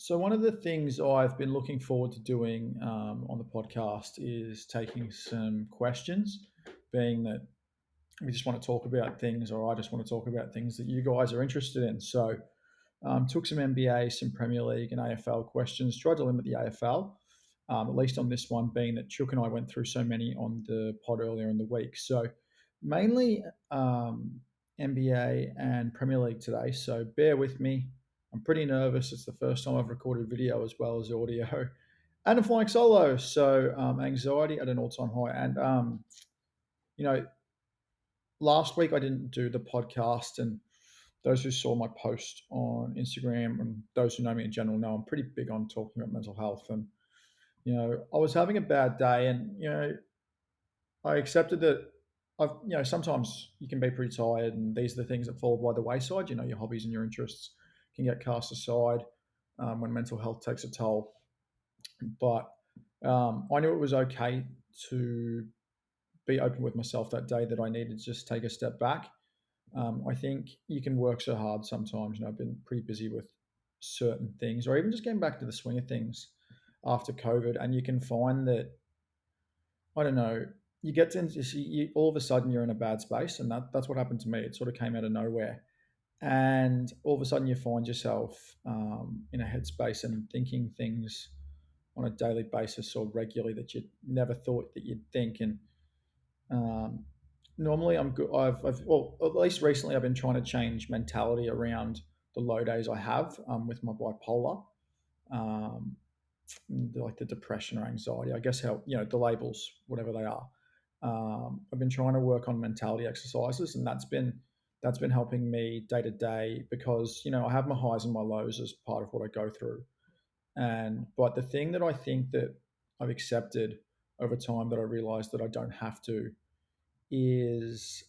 So one of the things I've been looking forward to doing on the podcast is taking some questions, being that we just want to talk about things, or I just want to talk about things that you guys are interested in. So took some NBA, some Premier League, and AFL questions. Tried to limit the AFL, at least on this one, being that Chook and I went through so many on the pod earlier in the week. So mainly NBA and Premier League today. So bear with me. I'm pretty nervous. It's the first time I've recorded video as well as audio, and I'm flying solo. So anxiety at an all-time high. And you know, last week I didn't do the podcast, and those who saw my post on Instagram and those who know me in general know I'm pretty big on talking about mental health. And I was having a bad day, and I accepted that. Sometimes you can be pretty tired, and these are the things that fall by the wayside. Your hobbies and your interests can get cast aside when mental health takes a toll. But I knew it was okay to be open with myself that day, that I needed to just take a step back. I think you can work so hard sometimes. I've been pretty busy with certain things, or even just getting back to the swing of things after COVID, and you can find that, I don't know, you get to all of a sudden you're in a bad space, and that's what happened to me. It sort of came out of nowhere, and all of a sudden you find yourself in a headspace and thinking things on a daily basis or regularly that you never thought that you'd think. And um, normally I'm good. Well, at least recently I've been trying to change mentality around the low days I have with my bipolar. Um, like the depression or anxiety, I guess, how the labels, whatever they are. I've been trying to work on mentality exercises, and that's been helping me day to day, because I have my highs and my lows as part of what I go through. But the thing that I think that I've accepted over time, that I realized that I don't have to, is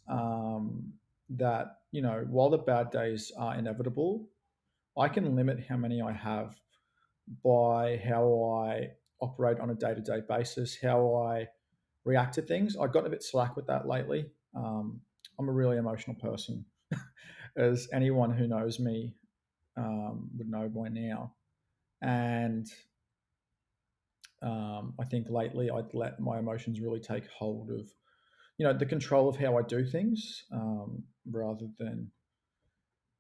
that while the bad days are inevitable, I can limit how many I have by how I operate on a day to day basis, how I react to things. I've gotten a bit slack with that lately. I'm a really emotional person, as anyone who knows me would know by now. And I think lately I'd let my emotions really take hold of, the control of how I do things, rather than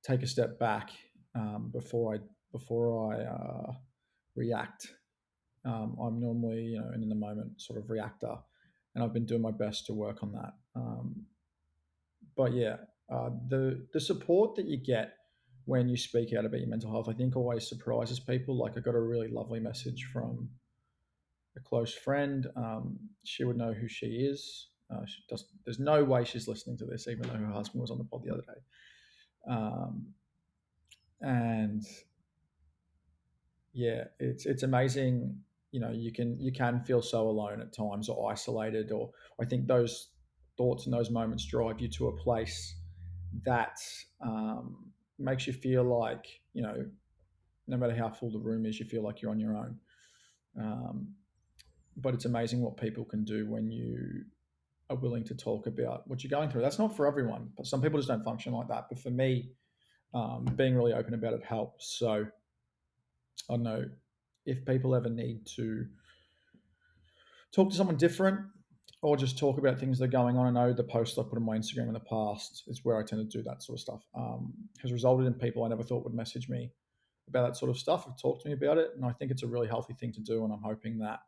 take a step back before I react. I'm normally, an in the moment sort of reactor, and I've been doing my best to work on that. But yeah, the support that you get when you speak out about your mental health, I think, always surprises people. Like, I got a really lovely message from a close friend. She would know who she is. She does, there's no way she's listening to this, even though her husband was on the pod the other day. Um, and yeah, it's amazing. You can feel so alone at times, or isolated, or I think those thoughts and those moments drive you to a place that makes you feel like, no matter how full the room is, you feel like you're on your own. Um, but it's amazing what people can do when you are willing to talk about what you're going through. That's not for everyone, but some people just don't function like that. But for me, being really open about it helps. So I don't know, if people ever need to talk to someone different, or just talk about things that are going on. I know the posts I put on my Instagram in the past is where I tend to do that sort of stuff. Has resulted in people I never thought would message me about that sort of stuff, have talked to me about it, and I think it's a really healthy thing to do. And I'm hoping that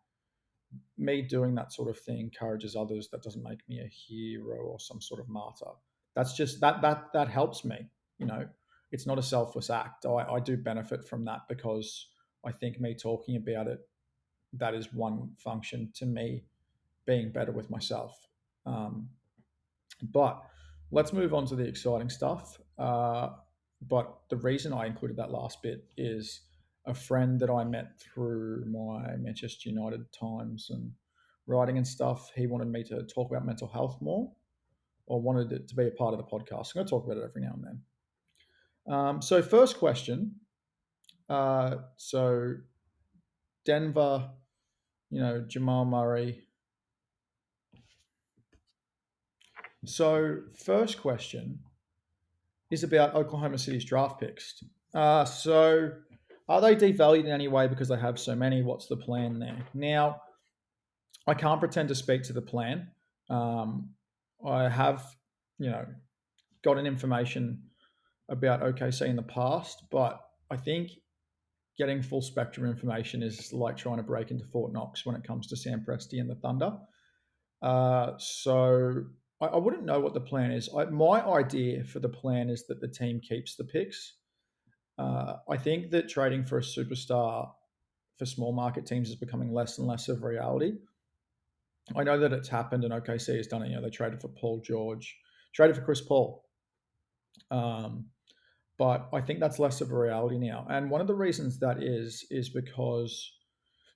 me doing that sort of thing encourages others. That doesn't make me a hero or some sort of martyr. That's just that helps me. You know, it's not a selfless act. I do benefit from that, because I think me talking about it, that is one function to me being better with myself. Um, but let's move on to the exciting stuff. But the reason I included that last bit is a friend that I met through my Manchester United times and writing and stuff. He wanted me to talk about mental health more, or wanted it to be a part of the podcast. I'm going to talk about it every now and then. So, first question. So, Denver, Jamal Murray. So, first question is about Oklahoma City's draft picks. So Are they devalued in any way because they have so many? What's the plan there? Now, I can't pretend to speak to the plan. Um, I have, you know, gotten information about OKC in the past, but I think getting full spectrum information is like trying to break into Fort Knox when it comes to Sam Presti and the Thunder. So I wouldn't know what the plan is. My idea for the plan is that the team keeps the picks. I think that trading for a superstar for small market teams is becoming less and less of a reality. I know that it's happened and OKC has done it. They traded for Paul George, traded for Chris Paul. Um, but I think that's less of a reality now. And one of the reasons that is because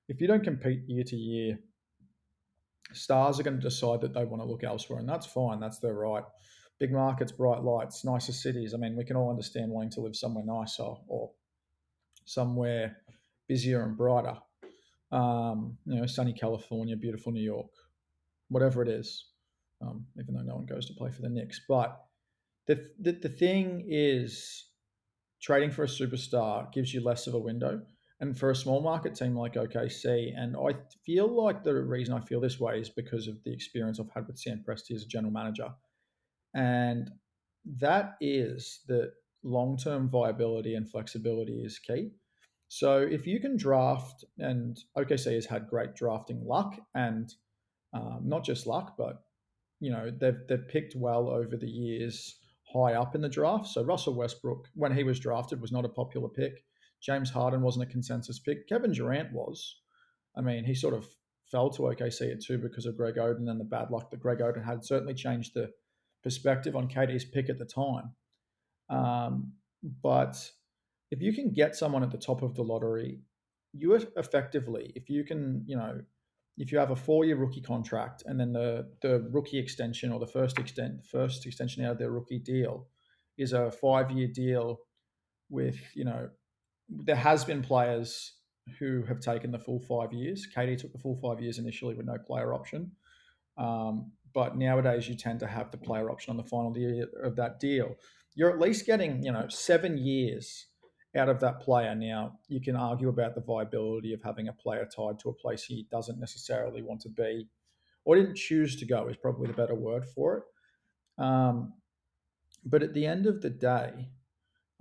if you don't compete year to year, stars are going to decide that they want to look elsewhere, and that's fine. That's their right. Big markets, bright lights, nicer cities. I mean, we can all understand wanting to live somewhere nicer or somewhere busier and brighter. Sunny California, beautiful New York, whatever it is. Even though no one goes to play for the Knicks, but the thing is, trading for a superstar gives you less of a window. And for a small market team like OKC, and I feel like the reason I feel this way is because of the experience I've had with Sam Presti as a general manager. And that is that long term viability and flexibility is key. So if you can draft, and OKC has had great drafting luck, and not just luck, but they've picked well over the years high up in the draft. So Russell Westbrook, when he was drafted, was not a popular pick. James Harden wasn't a consensus pick. Kevin Durant was. I mean, he sort of fell to OKC at two because of Greg Oden and the bad luck that Greg Oden had certainly changed the perspective on KD's pick at the time. But if you can get someone at the top of the lottery, you effectively, if you can, if you have a 4-year rookie contract and then the rookie extension or the first extension out of their rookie deal is a 5-year deal with, there has been players who have taken the full 5 years. KD took the full 5 years initially with no player option. But nowadays, you tend to have the player option on the final year of that deal. You're at least getting, 7 years out of that player. Now, you can argue about the viability of having a player tied to a place he doesn't necessarily want to be or didn't choose to go, is probably the better word for it. But at the end of the day,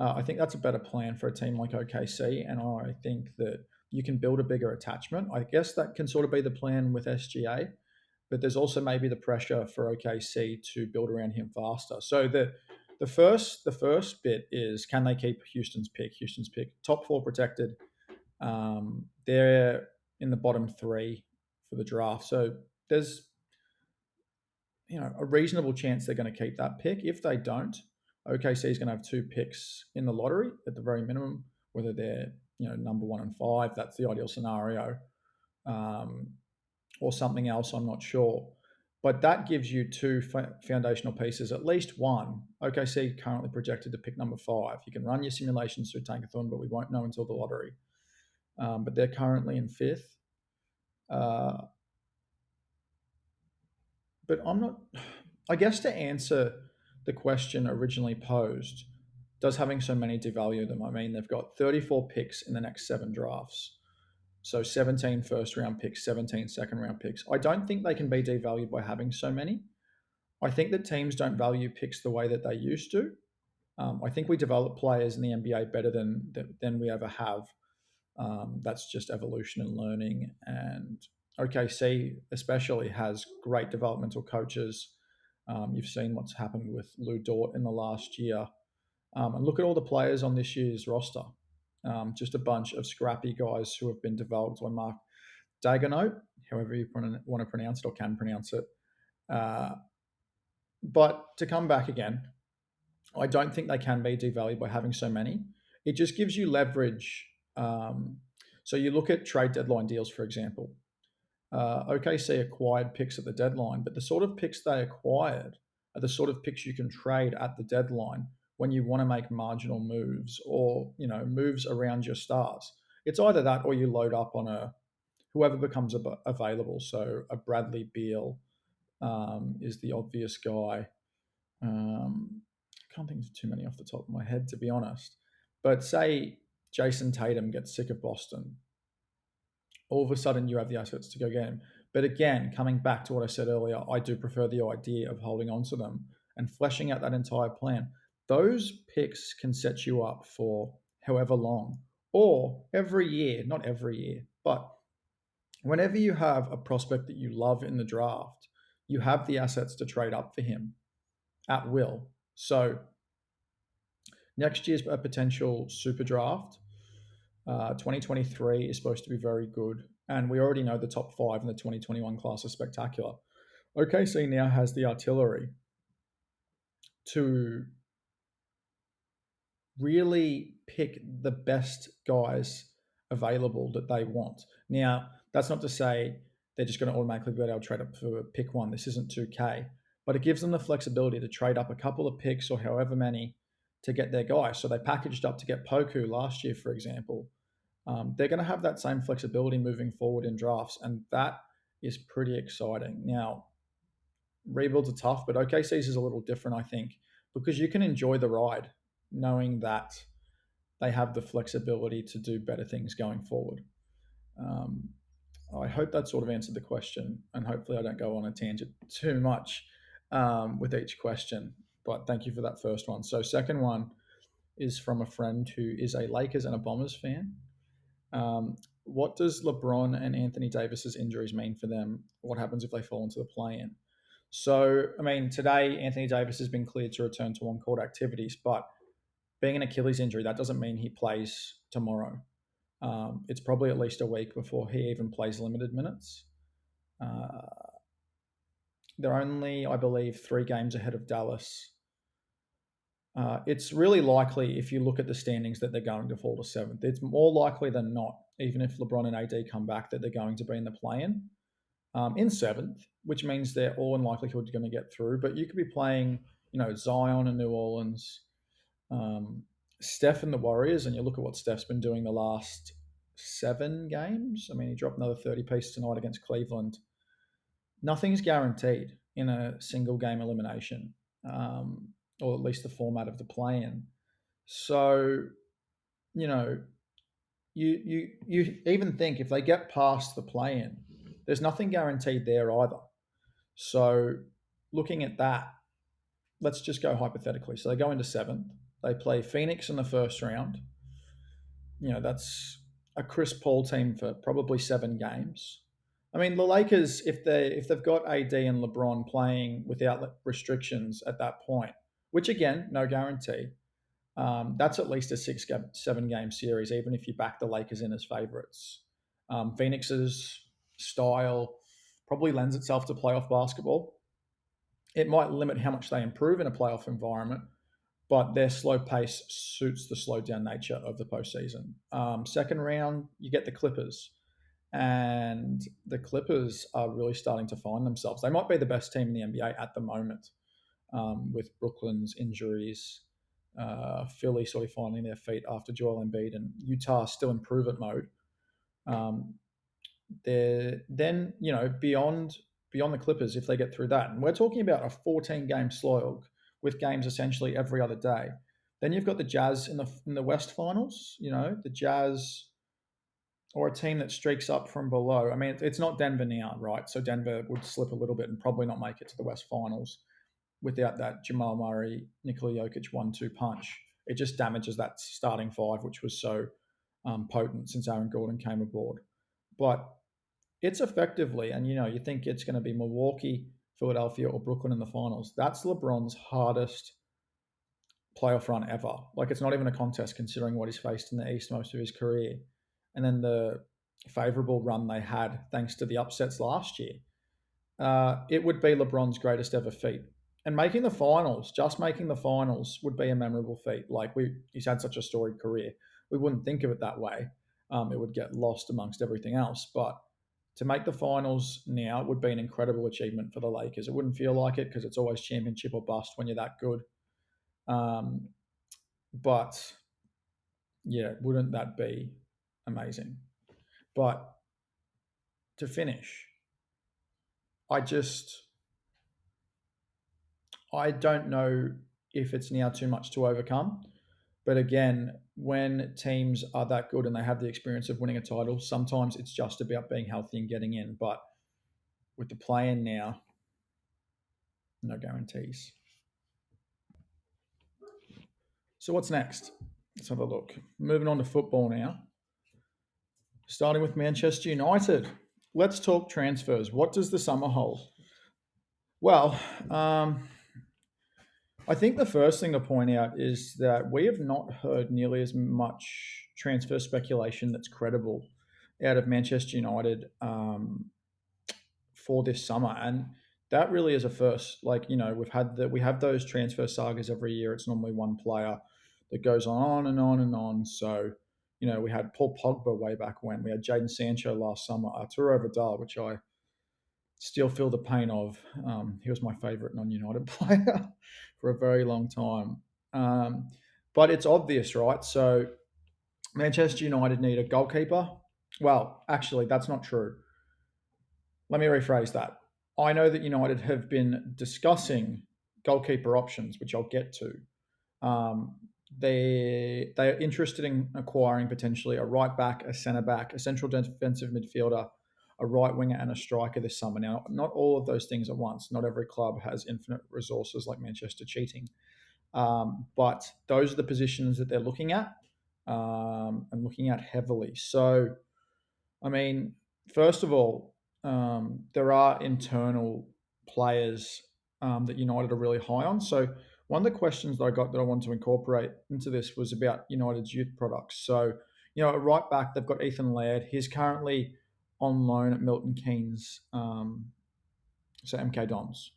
I think that's a better plan for a team like OKC. And I think that you can build a bigger attachment. I guess that can sort of be the plan with SGA, but there's also maybe the pressure for OKC to build around him faster. So the first bit is, can they keep Houston's pick? Houston's pick, top 4 protected. They're in the bottom 3 for the draft. So there's a reasonable chance they're going to keep that pick. If they don't, OKC is going to have 2 picks in the lottery at the very minimum. Whether they're number 1 and 5, that's the ideal scenario. Or something else, I'm not sure. But that gives you 2 foundational pieces, at least one. OKC currently projected to pick number 5. You can run your simulations through Tankathon, but we won't know until the lottery. But they're currently in 5th. But I'm not, I guess, to answer the question originally posed, does having so many devalue them? I mean, they've got 34 picks in the next 7 drafts. So 17 first round picks, 17 second round picks. I don't think they can be devalued by having so many. I think that teams don't value picks the way that they used to. I think we develop players in the NBA better than we ever have. That's just evolution and learning. And OKC especially has great developmental coaches. You've seen what's happened with Lou Dort in the last year. And look at all the players on this year's roster. Just a bunch of scrappy guys who have been developed by Mark Daigneault, however you want to pronounce it or can pronounce it. But to come back again, I don't think they can be devalued by having so many. It just gives you leverage. So you look at trade deadline deals, for example. OKC acquired picks at the deadline, but the sort of picks they acquired are the sort of picks you can trade at the deadline when you want to make marginal moves or moves around your stars. It's either that or you load up on whoever becomes available. So a Bradley Beal is the obvious guy. I can't think of too many off the top of my head, to be honest. But say Jason Tatum gets sick of Boston. All of a sudden, you have the assets to go get him. But again, coming back to what I said earlier, I do prefer the idea of holding on to them and fleshing out that entire plan. Those picks can set you up for however long, or every year, not every year, but whenever you have a prospect that you love in the draft, you have the assets to trade up for him at will. So next year's a potential super draft. 2023 is supposed to be very good, and we already know the top five in the 2021 class are spectacular. OKC now has the artillery to really pick the best guys available that they want. Now, that's not to say they're just going to automatically be able to trade up for pick one. This isn't 2K, but it gives them the flexibility to trade up a couple of picks or however many to get their guy. So they packaged up to get Poku last year, for example. They're going to have that same flexibility moving forward in drafts, and that is pretty exciting. Now, rebuilds are tough, but OKC's is a little different, I think, because you can enjoy the ride knowing that they have the flexibility to do better things going forward. Um, I hope that sort of answered the question, and hopefully I don't go on a tangent too much with each question. But thank you for that first one. So, second one is from a friend who is a Lakers and a Bombers fan. What does LeBron and Anthony Davis's injuries mean for them? What happens if they fall into the play-in? So, I mean, today Anthony Davis has been cleared to return to on-court activities, but being an Achilles injury, that doesn't mean he plays tomorrow. It's probably at least a week before he even plays limited minutes. They're only, I believe, 3 games ahead of Dallas. It's really likely, if you look at the standings, that they're going to fall to 7th. It's more likely than not, even if LeBron and AD come back, that they're going to be in the play-in in 7th, which means they're all in likelihood going to get through. But you could be playing, Zion in New Orleans, Steph and the Warriors, and you look at what Steph's been doing the last 7 games. I mean, he dropped another 30-piece tonight against Cleveland. Nothing's guaranteed in a single game elimination, or at least the format of the play-in. So, you even think if they get past the play-in, there's nothing guaranteed there either. So, looking at that, let's just go hypothetically. So they go into 7th. They play Phoenix in the first round. That's a Chris Paul team for probably 7 games. I mean, the Lakers, if they've got AD and LeBron playing without restrictions at that point, which again, no guarantee, that's at least a 7-game series, even if you back the Lakers in as favorites. Phoenix's style probably lends itself to playoff basketball. It might limit how much they improve in a playoff environment, but their slow pace suits the slowed down nature of the postseason. Second round, you get the Clippers, and the Clippers are really starting to find themselves. They might be the best team in the NBA at the moment, with Brooklyn's injuries, Philly sort of finding their feet after Joel Embiid, and Utah still in prove-it mode. They're then, beyond the Clippers, if they get through that, and we're talking about a 14-game slog with games essentially every other day. Then you've got the Jazz in the West Finals. The Jazz, or a team that streaks up from below. I mean, it's not Denver now, right? So Denver would slip a little bit and probably not make it to the West Finals without that Jamal Murray, Nikola Jokic 1-2 punch. It just damages that starting 5, which was so potent since Aaron Gordon came aboard. But it's effectively, and you think it's going to be Milwaukee, Philadelphia, or Brooklyn in the finals. That's LeBron's hardest playoff run ever. Like, it's not even a contest considering what he's faced in the East most of his career. And then the favorable run they had thanks to the upsets last year. It would be LeBron's greatest ever feat. And just making the finals would be a memorable feat. Like, he's had such a storied career. We wouldn't think of it that way. It would get lost amongst everything else. But to make the finals now would be an incredible achievement for the Lakers. It wouldn't feel like it because it's always championship or bust when you're that good. But yeah, wouldn't that be amazing? But to finish, I don't know if it's now too much to overcome. But again, when teams are that good and they have the experience of winning a title, sometimes it's just about being healthy and getting in. But with the play-in now, no guarantees. So what's next? Let's have a look. Moving on to football now. Starting with Manchester United. Let's talk transfers. What does the summer hold? Well, I think the first thing to point out is that we have not heard nearly as much transfer speculation that's credible out of Manchester United for this summer, and that really is a first. Like, we have those transfer sagas every year. It's normally one player that goes on and on and on. So, we had Paul Pogba way back when. We had Jadon Sancho last summer, Arturo Vidal, which I still feel the pain of. He was my favourite non-United player for a very long time. But it's obvious, right? So Manchester United need a goalkeeper. Well, actually, that's not true. Let me rephrase that. I know that United have been discussing goalkeeper options, which I'll get to. Um, they're interested in acquiring potentially a right back, a centre back, a central defensive midfielder, a right winger, and a striker this summer. Now, not all of those things at once. Not every club has infinite resources like Manchester cheating, but those are the positions that they're looking at and looking at heavily. So, I mean, first of all, there are internal players that United are really high on. So one of the questions that I got that I wanted to incorporate into this was about United's youth products. So, at right back, they've got Ethan Laird. He's currently on loan at Milton Keynes, so MK Dons.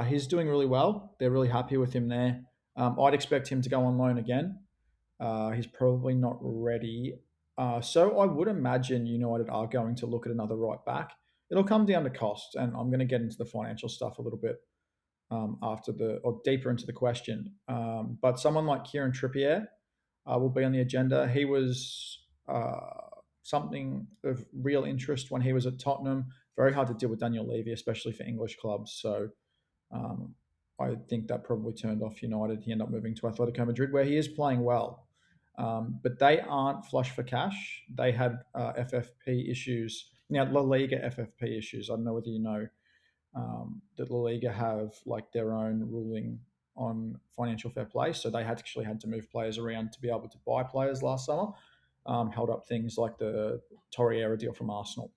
He's doing really well. They're really happy with him there. I'd expect him to go on loan again. He's probably not ready. So I would imagine United are going to look at another right back. It'll come down to cost, and I'm going to get into the financial stuff a little bit after or deeper into the question. But someone like Kieran Trippier will be on the agenda. He was something of real interest when he was at Tottenham. Very hard to deal with Daniel Levy, especially for English clubs. So um, I think that probably turned off United. He ended up moving to Atletico Madrid, where he is playing well. But they aren't flush for cash. They had FFP issues. Now, La Liga FFP issues. I don't know whether you know that La Liga have like their own ruling on financial fair play. So they actually had to move players around to be able to buy players last summer. Held up things like the Torreira deal from Arsenal.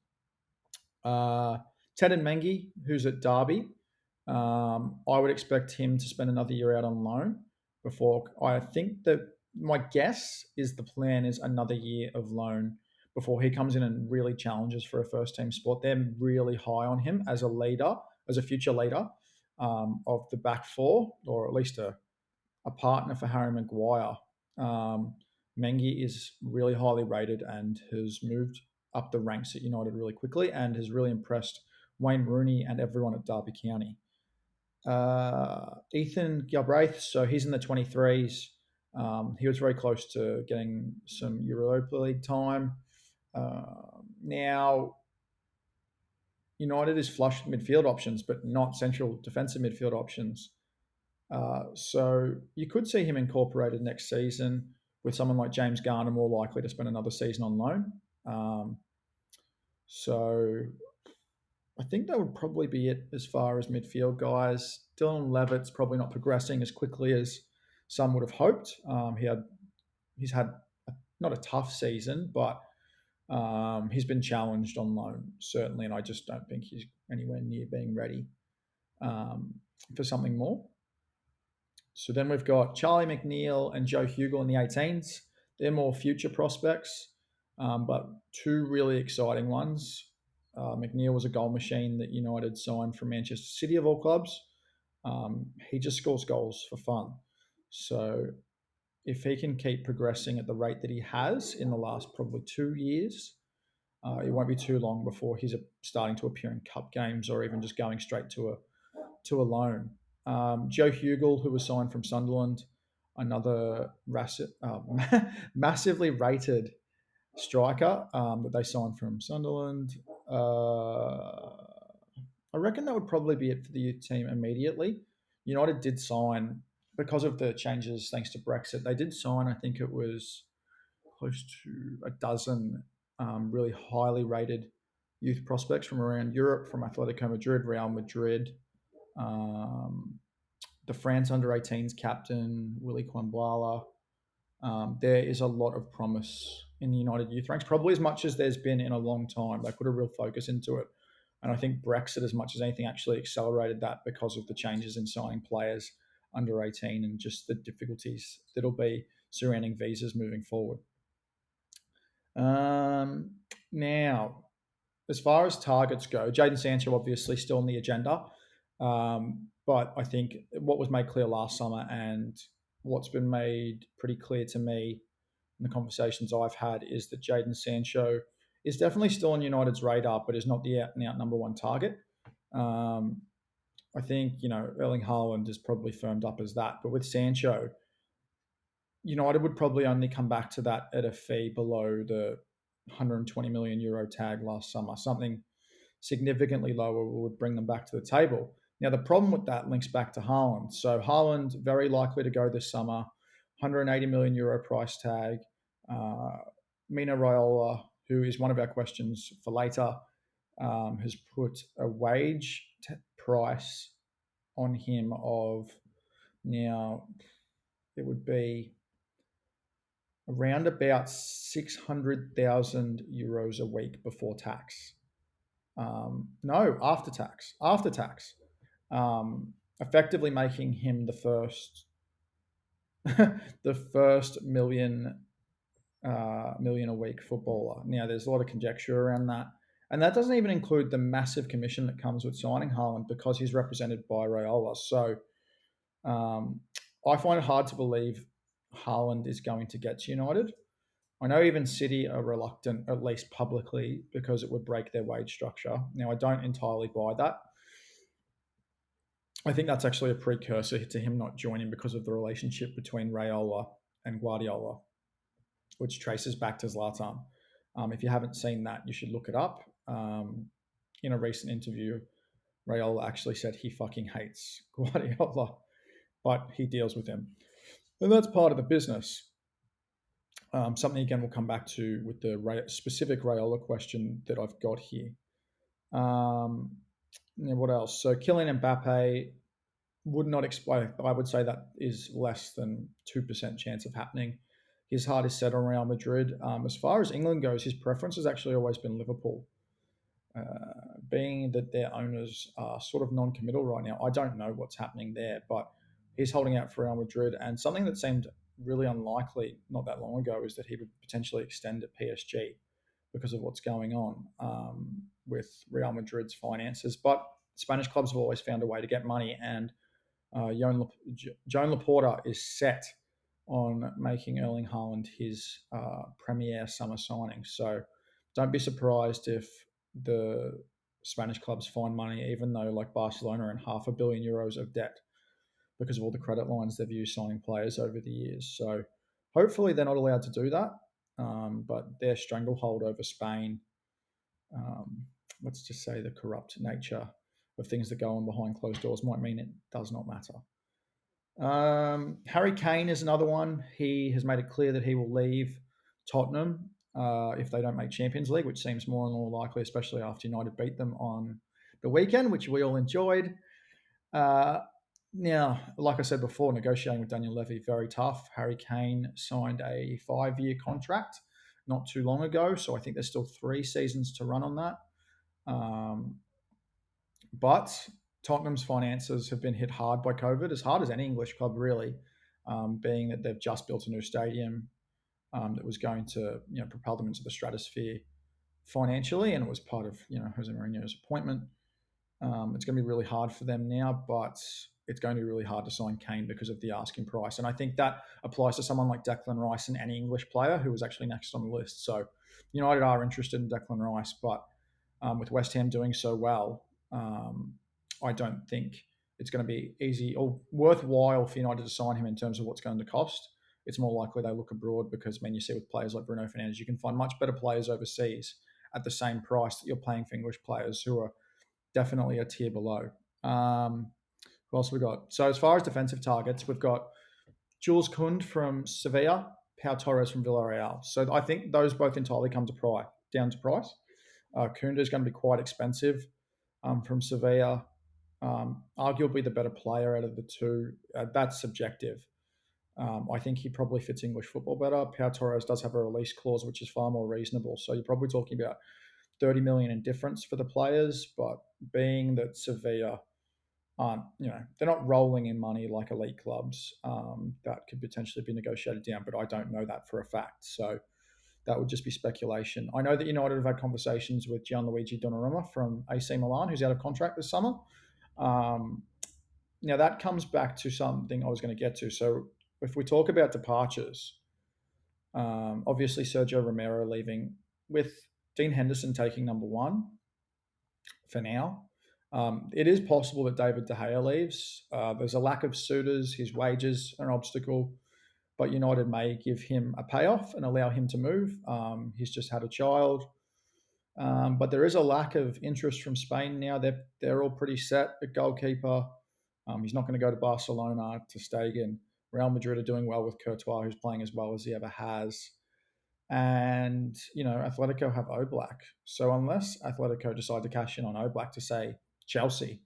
Teden Mengi, who's at Derby, I would expect him to spend another year out on loan before. I think that my guess is the plan is another year of loan before he comes in and really challenges for a first team spot. They're really high on him as a leader, as a future leader of the back four, or at least a partner for Harry Maguire. Mengi is really highly rated and has moved up the ranks at United really quickly and has really impressed Wayne Rooney and everyone at Derby County. Ethan Galbraith, so he's in the 23s. He was very close to getting some Europa League time. Now, United is flush with midfield options, but not central defensive midfield options. So you could see him incorporated next season with someone like James Garner more likely to spend another season on loan. So I think that would probably be it as far as midfield guys. Dylan Levitt's probably not progressing as quickly as some would have hoped. He's had not a tough season, but he's been challenged on loan certainly, and I just don't think he's anywhere near being ready for something more. So then we've got Charlie McNeil and Joe Hugel in the 18s. They're more future prospects, but two really exciting ones. McNeil was a goal machine that United signed from Manchester City of all clubs. He just scores goals for fun. So if he can keep progressing at the rate that he has in the last probably 2 years, it won't be too long before he's starting to appear in cup games or even just going straight to a loan. Joe Hugel, who was signed from Sunderland, another massively rated striker that they signed from Sunderland. I reckon that would probably be it for the youth team immediately. United did sign because of the changes thanks to Brexit, they did sign, I think it was close to a dozen really highly rated youth prospects from around Europe, from Atletico Madrid, Real Madrid, um, the France under 18s captain, Willy Kwambala. There is a lot of promise in the United youth ranks, probably as much as there's been in a long time. They put a real focus into it. And I think Brexit, as much as anything, actually accelerated that because of the changes in signing players under 18 and just the difficulties that'll be surrounding visas moving forward. Um, Now, as far as targets go, Jaden Sancho obviously still on the agenda. But I think what was made clear last summer and what's been made pretty clear to me in the conversations I've had is that Jaden Sancho is definitely still on United's radar, but is not the out and out number one target. Um, I think, Erling Haaland is probably firmed up as that. But with Sancho, United would probably only come back to that at a fee below the 120 million euro tag last summer. Something significantly lower would bring them back to the table. Now, the problem with that links back to Haaland. So, Haaland, very likely to go this summer, 180 million euro price tag. Uh, Mina Raiola, who is one of our questions for later, has put a wage price on him of now, it would be around about 600,000 euros a week before tax. No, after tax. After tax. Effectively making him the first, the first million a week footballer. Now, there's a lot of conjecture around that, and that doesn't even include the massive commission that comes with signing Haaland because he's represented by Raiola. So, I find it hard to believe Haaland is going to get to United. I know even City are reluctant, at least publicly, because it would break their wage structure. Now, I don't entirely buy that. I think that's actually a precursor to him not joining because of the relationship between Raiola and Guardiola, which traces back to Zlatan. If you haven't seen that, you should look it up. In a recent interview, Raiola actually said he fucking hates Guardiola, but he deals with him. And that's part of the business. Something, again, we'll come back to with the specific Raiola question that I've got here. What else? So Kylian Mbappe would not explain. I would say that is less than 2% chance of happening. His heart is set on Real Madrid. As far as England goes, his preference has actually always been Liverpool. Being that their owners are sort of non-committal right now, I don't know what's happening there, but he's holding out for Real Madrid. And something that seemed really unlikely not that long ago is that he would potentially extend at PSG because of what's going on with Real Madrid's finances. But Spanish clubs have always found a way to get money, and Joan Laporta is set on making Erling Haaland his premier summer signing. So don't be surprised if the Spanish clubs find money, even though like Barcelona are in £500 million of debt because of all the credit lines they've used signing players over the years. So hopefully they're not allowed to do that, but their stranglehold over Spain, let's just say the corrupt nature of things that go on behind closed doors might mean it does not matter. Harry Kane is another one. He has made it clear that he will leave Tottenham if they don't make Champions League, which seems more and more likely, especially after United beat them on the weekend, which we all enjoyed. Now, like I said before, negotiating with Daniel Levy, very tough. Harry Kane signed a 5-year contract not too long ago, so I think there's still 3 seasons to run on that. But Tottenham's finances have been hit hard by COVID, as hard as any English club really, being that they've just built a new stadium that was going to propel them into the stratosphere financially, and it was part of Jose Mourinho's appointment. It's going to be really hard for them now, but it's going to be really hard to sign Kane because of the asking price. And I think that applies to someone like Declan Rice and any English player who was actually next on the list. So United are interested in Declan Rice, but with West Ham doing so well, I don't think it's going to be easy or worthwhile for United to sign him in terms of what's going to cost. It's more likely they look abroad because, you see with players like Bruno Fernandes, you can find much better players overseas at the same price that you're paying for English players who are definitely a tier below. Who else have we got? So as far as defensive targets, we've got Jules Kund from Sevilla, Pau Torres from Villarreal. So I think those both entirely come to down to price. Kund is going to be quite expensive from Sevilla. Arguably the better player out of the two. That's subjective. I think he probably fits English football better. Pau Torres does have a release clause, which is far more reasonable. So you're probably talking about 30 million in difference for the players. But being that Sevilla aren't, they're not rolling in money like elite clubs, that could potentially be negotiated down. But I don't know that for a fact. So that would just be speculation. I know that United have had conversations with Gianluigi Donnarumma from AC Milan, who's out of contract this summer. Um, Now that comes back to something I was going to get to. So if we talk about departures, obviously Sergio Romero leaving with Dean Henderson taking number one for now. It is possible that David De Gea leaves. There's a lack of suitors. His wages are an obstacle, but United may give him a payoff and allow him to move. He's just had a child. But there is a lack of interest from Spain now. They're all pretty set at goalkeeper. He's not going to go to Barcelona, to Stegen. Real Madrid are doing well with Courtois, who's playing as well as he ever has. And, Atletico have Oblak. So unless Atletico decide to cash in on Oblak to, say, Chelsea,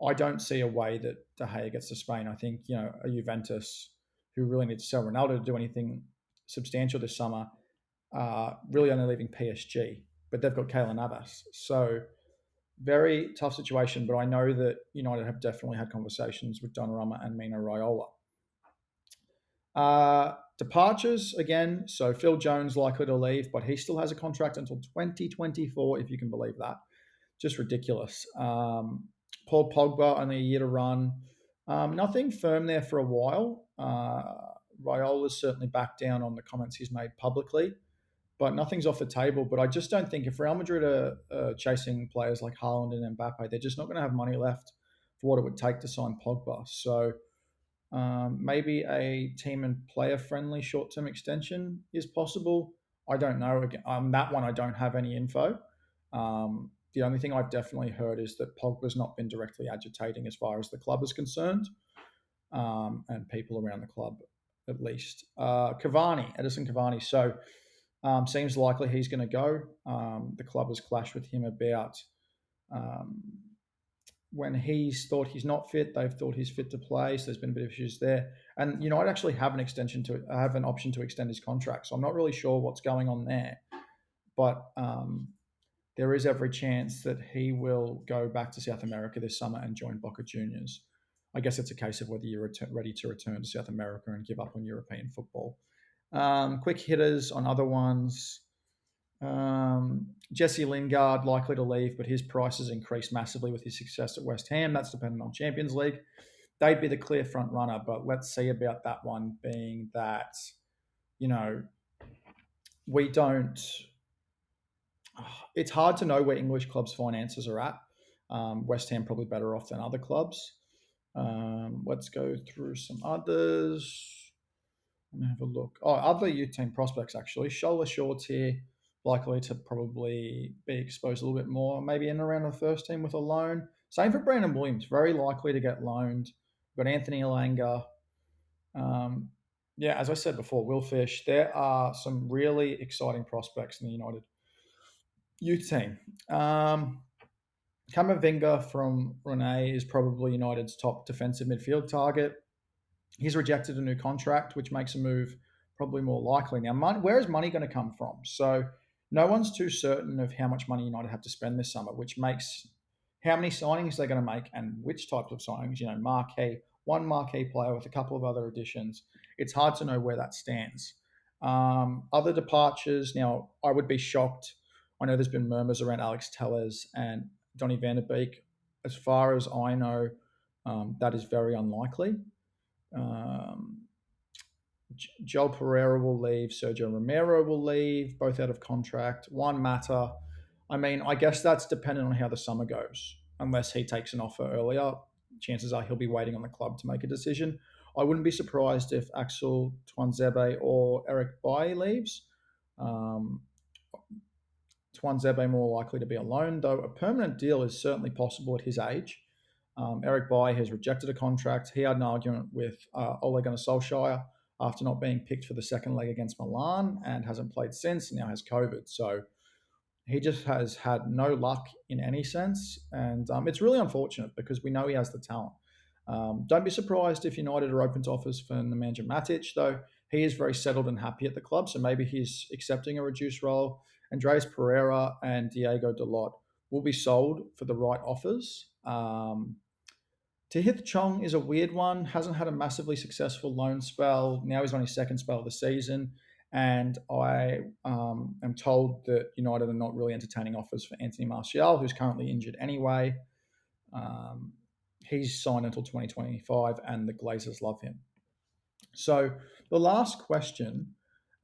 I don't see a way that De Gea gets to Spain. I think, a Juventus who really need to sell Ronaldo to do anything substantial this summer, really only leaving PSG. But they've got Keylor Navas. So very tough situation, but I know that United have definitely had conversations with Donnarumma and Mino Raiola. Departures again. So Phil Jones likely to leave, but he still has a contract until 2024, if you can believe that. Just ridiculous. Paul Pogba only a year to run. Nothing firm there for a while. Raiola's certainly backed down on the comments he's made publicly, but nothing's off the table. But I just don't think if Real Madrid are chasing players like Haaland and Mbappe, they're just not going to have money left for what it would take to sign Pogba. So maybe a team and player friendly short term extension is possible. I don't know. That one I don't have any info. The only thing I've definitely heard is that Pogba's not been directly agitating as far as the club is concerned, and people around the club at least. Edison Cavani. So seems likely he's going to go. The club has clashed with him about when he's thought he's not fit, they've thought he's fit to play. So there's been a bit of issues there. And I'd actually have an option to extend his contract. So I'm not really sure what's going on there. But there is every chance that he will go back to South America this summer and join Boca Juniors. I guess it's a case of whether you're ready to return to South America and give up on European football. Quick hitters on other ones. Jesse Lingard likely to leave, but his price has increased massively with his success at West Ham. That's dependent on Champions League. They'd be the clear front runner, but let's see about that one, being that, we don't. It's hard to know where English clubs' finances are at. West Ham probably better off than other clubs. Let's go through some others. Let me have a look. Other youth team prospects, actually. Shola Shorts here, likely to probably be exposed a little bit more, maybe in around the first team with a loan. Same for Brandon Williams, very likely to get loaned. We've got Anthony Elanga. As I said before, Will Fish. There are some really exciting prospects in the United youth team. Camavinga from Rennes is probably United's top defensive midfield target. He's rejected a new contract, which makes a move probably more likely. Now, where is money going to come from? So no one's too certain of how much money United have to spend this summer, which makes how many signings they're going to make and which types of signings. One marquee player with a couple of other additions. It's hard to know where that stands. Other departures. Now, I would be shocked. I know there's been murmurs around Alex Telles and Donny van der Beek. As far as I know, that is very unlikely. Joel Pereira will leave. Sergio Romero will leave, both out of contract. Juan Mata. I guess that's dependent on how the summer goes. Unless he takes an offer earlier, chances are he'll be waiting on the club to make a decision. I wouldn't be surprised if Axel Tuanzebe or Eric Bailly leaves. Tuanzebe more likely to be a loan, though a permanent deal is certainly possible at his age. Eric Bailly has rejected a contract. He had an argument with Ole Gunnar Solskjaer after not being picked for the second leg against Milan and hasn't played since and now has COVID. So he just has had no luck in any sense. And it's really unfortunate because we know he has the talent. Don't be surprised if United are open to offers for Nemanja Matic, though he is very settled and happy at the club. So maybe he's accepting a reduced role. Andreas Pereira and Diego Dalot will be sold for the right offers. Tahith Chong is a weird one. Hasn't had a massively successful loan spell. Now he's on his second spell of the season. And I am told that United are not really entertaining offers for Anthony Martial, who's currently injured anyway. Um, he's signed until 2025, and the Glazers love him. So the last question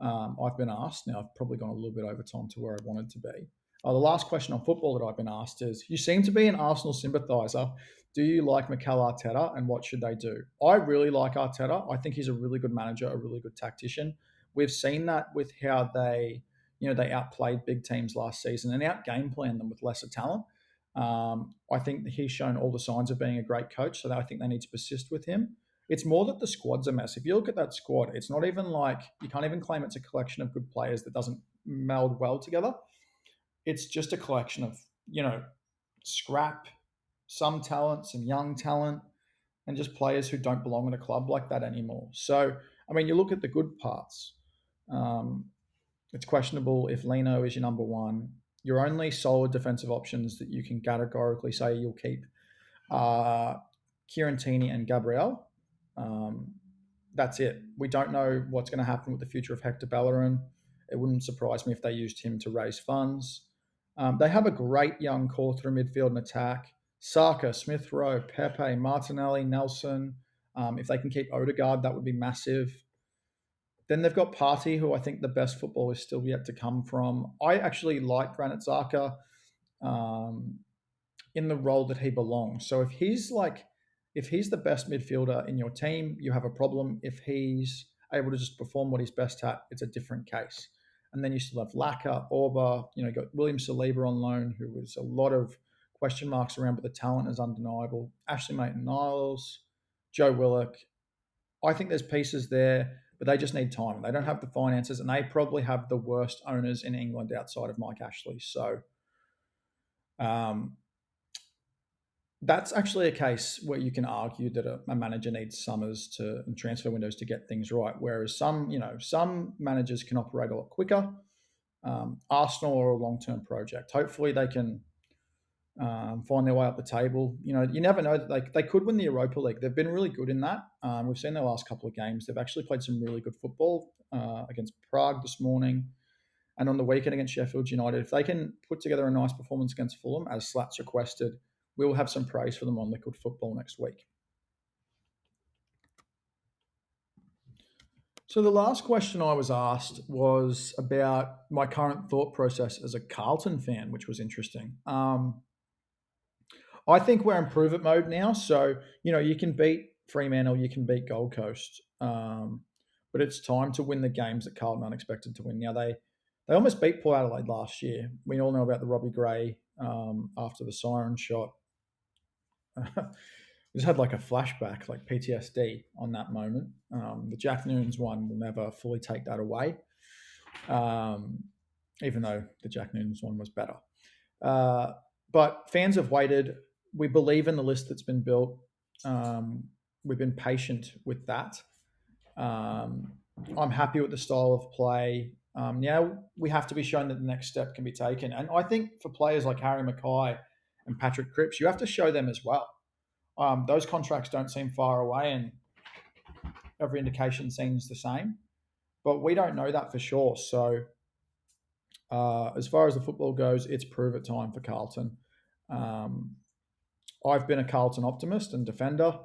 I've been asked, now I've probably gone a little bit over time to where I wanted to be. The last question on football that I've been asked is, you seem to be an Arsenal sympathiser. Do you like Mikel Arteta and what should they do? I really like Arteta. I think he's a really good manager, a really good tactician. We've seen that with how they outplayed big teams last season and out game planned them with lesser talent. I think he's shown all the signs of being a great coach, so I think they need to persist with him. It's more that the squad's a mess. If you look at that squad, it's not even like you can't even claim it's a collection of good players that doesn't meld well together. It's just a collection of, scrap, some talent, some young talent, and just players who don't belong in a club like that anymore. So, I mean, you look at the good parts. Um, it's questionable if Leno is your number one. Your only solid defensive options that you can categorically say you'll keep are Kieran Tierney and Gabriel. Um, that's it. We don't know what's going to happen with the future of Hector Bellerin. It wouldn't surprise me if they used him to raise funds. They have a great young core through midfield and attack. Saka, Smith Rowe, Pepe, Martinelli, Nelson. If they can keep Odegaard, that would be massive. Then they've got Partey, who I think the best football is still yet to come from. I actually like Granit Xhaka um, in the role that he belongs. So if he's the best midfielder in your team, you have a problem. If he's able to just perform what he's best at, it's a different case. And then you still have Laka, Orba, you got William Saliba on loan, who was a lot of question marks around, but the talent is undeniable. Ashley Maitland-Niles, Joe Willock. I think there's pieces there, but they just need time. They don't have the finances, and they probably have the worst owners in England outside of Mike Ashley. So um, that's actually a case where you can argue that a manager needs summers and transfer windows to get things right, whereas some managers can operate a lot quicker. Arsenal are a long-term project. Hopefully, they can find their way up the table. You never know that they could win the Europa League. They've been really good in that. We've seen their last couple of games. They've actually played some really good football against Prague this morning and on the weekend against Sheffield United. If they can put together a nice performance against Fulham, as Slats requested, we'll have some praise for them on Liquid Football next week. So the last question I was asked was about my current thought process as a Carlton fan, which was interesting. I think we're in prove it mode now. So, you can beat Fremantle, you can beat Gold Coast. But it's time to win the games that Carlton aren't expected to win. Now, they almost beat Port Adelaide last year. We all know about the Robbie Gray after the siren shot. Just had like a flashback, like PTSD on that moment. The Jack Noons one will never fully take that away, even though the Jack Noons one was better. But fans have waited. We believe in the list that's been built. We've been patient with that. I'm happy with the style of play. Now we have to be shown that the next step can be taken. And I think for players like Harry Mackay and Patrick Cripps, you have to show them as well. Those contracts don't seem far away, and every indication seems the same. But we don't know that for sure. So as far as the football goes, it's prove it time for Carlton. I've been a Carlton optimist and defender.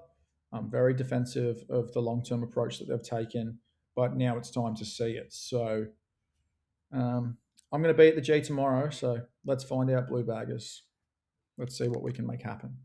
I'm very defensive of the long-term approach that they've taken, but now it's time to see it. So I'm going to be at the G tomorrow, so let's find out, Blue Baggers. Let's see what we can make happen.